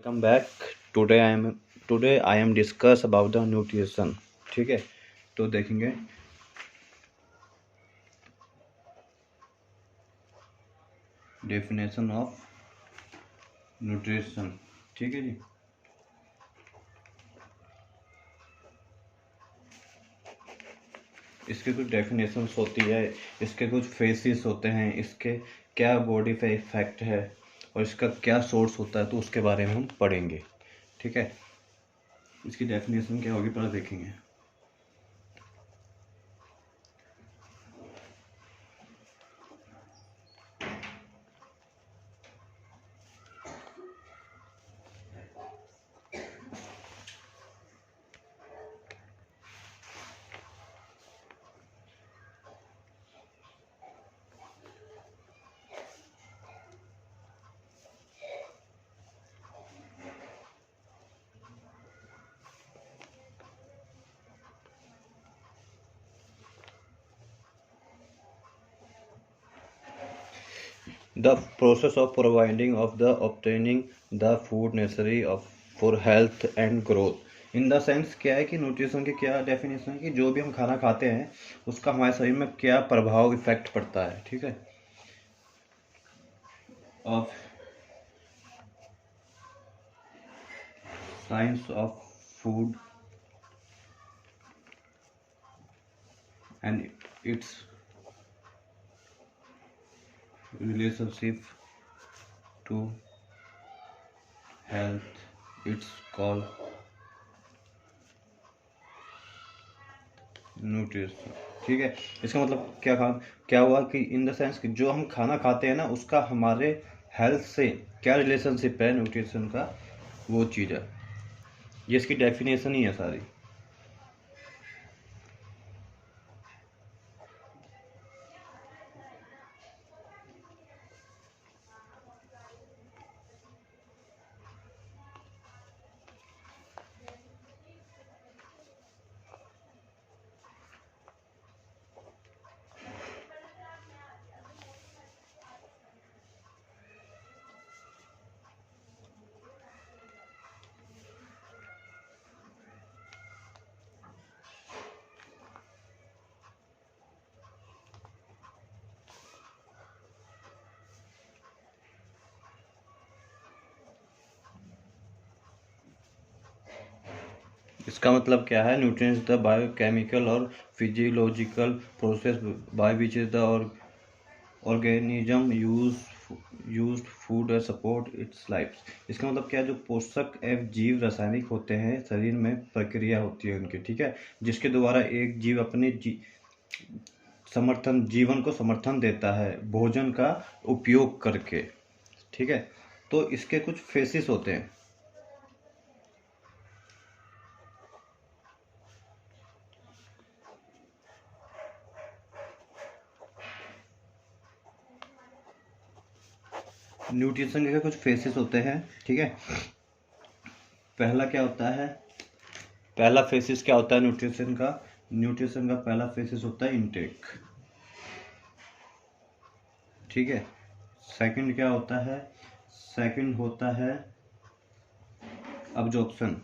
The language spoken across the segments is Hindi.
Welcome back. Today I am discuss about the nutrition. ठीक है, तो देखेंगे डेफिनेशन ऑफ न्यूट्रिशन। ठीक है जी, इसके कुछ डेफिनेशंस होती है, इसके कुछ फेसेस होते हैं, इसके क्या बॉडी पे इफेक्ट है और इसका क्या सोर्स होता है, तो उसके बारे में हम पढ़ेंगे। ठीक है, इसकी डेफिनेशन क्या होगी पहले देखेंगे। The process of providing of the obtaining the food necessary of for health and growth। In the sense क्या है कि न्यूट्रिशन की क्या डेफिनेशन है कि जो भी हम खाना खाते हैं उसका हमारे शरीर में क्या प्रभाव इफेक्ट पड़ता है। ठीक है, of science of food and its relationship to health, it's called nutrition. ठीक है, इसका मतलब क्या हुआ कि इन द सेंस कि जो हम खाना खाते हैं ना उसका हमारे हेल्थ से क्या रिलेशनशिप है न्यूट्रिशन का, वो चीज़ है। ये इसकी डेफिनेशन ही है सारी। इसका मतलब क्या है, न्यूट्रिएंट्स द बायोकेमिकल और physiological process by which is the organism used food और सपोर्ट इट्स लाइफ। इसका मतलब क्या है, जो पोषक एवं जीव रासायनिक होते हैं शरीर में प्रक्रिया होती है उनकी। ठीक है, जिसके द्वारा एक जीव अपने जीवन को समर्थन देता है भोजन का उपयोग करके। ठीक है, तो इसके कुछ फेसिस होते हैं। न्यूट्रिशन के कुछ फेसेस होते हैं। ठीक है, पहला क्या होता है, पहला फेसिस क्या होता है न्यूट्रिशन का पहला फेसिस होता है इनटेक। ठीक है, सेकंड क्या होता है, सेकंड होता है अब्जॉर्प्शन।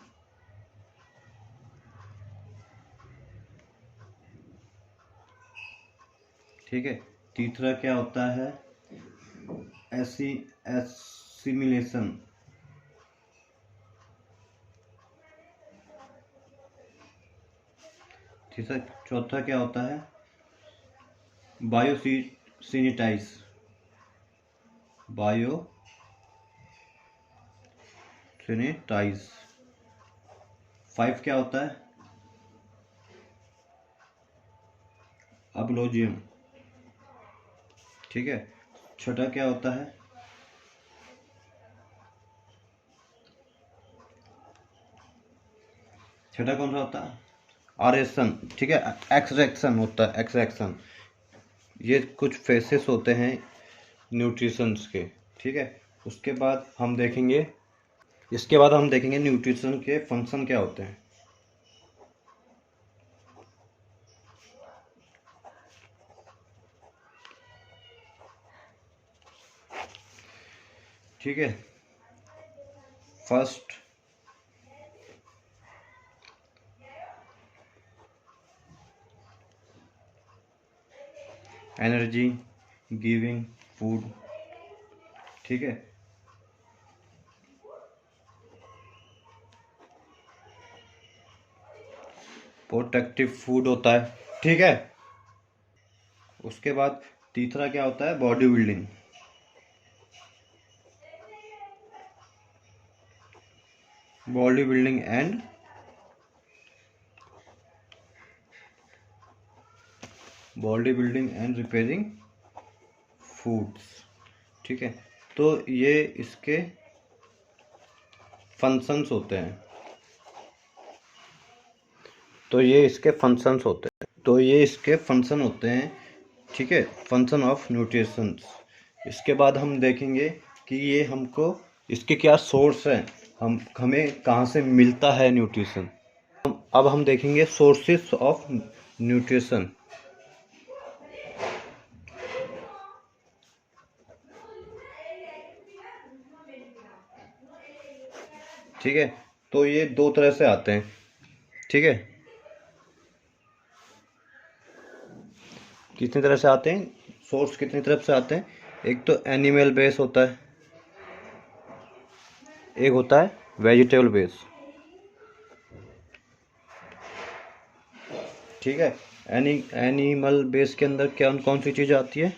ठीक है, तीसरा क्या होता है एसिमिलेशन। तीसरा चौथा क्या होता है बायोसिनेटाइज। फाइव क्या होता है अब्लोजियम। ठीक है, छठा क्या होता है छठा कौन सा होता है आरेशन। ठीक है, एक्सट्रैक्शन होता है एक्सट्रैक्शन। ये कुछ फेसेस होते हैं न्यूट्रिशंस के। ठीक है, उसके बाद हम देखेंगे न्यूट्रिशन के फंक्शन क्या होते हैं। ठीक है, फर्स्ट एनर्जी गिविंग फूड, ठीक है। प्रोटेक्टिव फूड होता है, ठीक है। उसके बाद तीसरा क्या होता है, body building. Body building and repairing foods, ठीक है। तो ये इसके फंक्शंस होते हैं, ठीक है, फंक्शन ऑफ न्यूट्रिशंस। इसके बाद हम देखेंगे कि ये हमको इसके क्या सोर्स हैं, हमें कहाँ से मिलता है न्यूट्रिशन। अब हम देखेंगे सोर्सेस ऑफ न्यूट्रिशन, ठीक है। तो ये दो तरह से आते हैं, ठीक है। कितनी तरह से आते हैं, सोर्स कितनी तरफ से आते हैं। एक तो एनिमल बेस होता है, एक होता है वेजिटेबल बेस, ठीक है। एनिमल बेस के अंदर क्या कौन सी चीज़ आती है,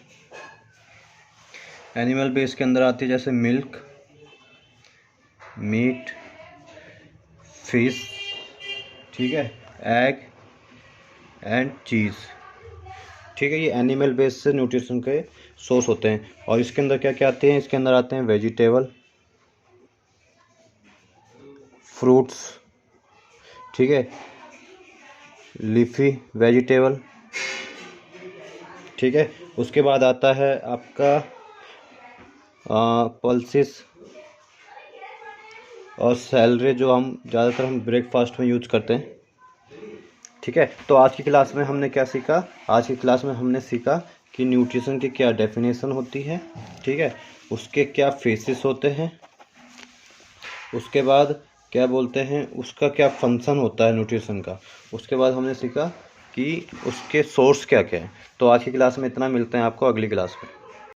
एनिमल बेस के अंदर आती है जैसे मिल्क, मीट, फिश, ठीक है, एग एंड चीज़, ठीक है। ये एनिमल बेस से न्यूट्रिशन के सोर्स होते हैं। और इसके अंदर क्या क्या आते हैं, इसके अंदर आते हैं वेजिटेबल, फ्रूट्स, ठीक है, लीफी वेजिटेबल, ठीक है। उसके बाद आता है आपका पल्सेस और सैलरी, जो हम ज़्यादातर ब्रेकफास्ट में यूज करते हैं, ठीक है। तो आज की क्लास में हमने क्या सीखा, आज की क्लास में हमने सीखा कि न्यूट्रिशन की क्या डेफिनेशन होती है, ठीक है, उसके क्या फेसेस होते हैं, उसके बाद क्या बोलते हैं, उसका क्या फंक्शन होता है न्यूट्रिशन का, उसके बाद हमने सीखा कि उसके सोर्स क्या क्या है। तो आज की क्लास में इतना, मिलते हैं आपको अगली क्लास में।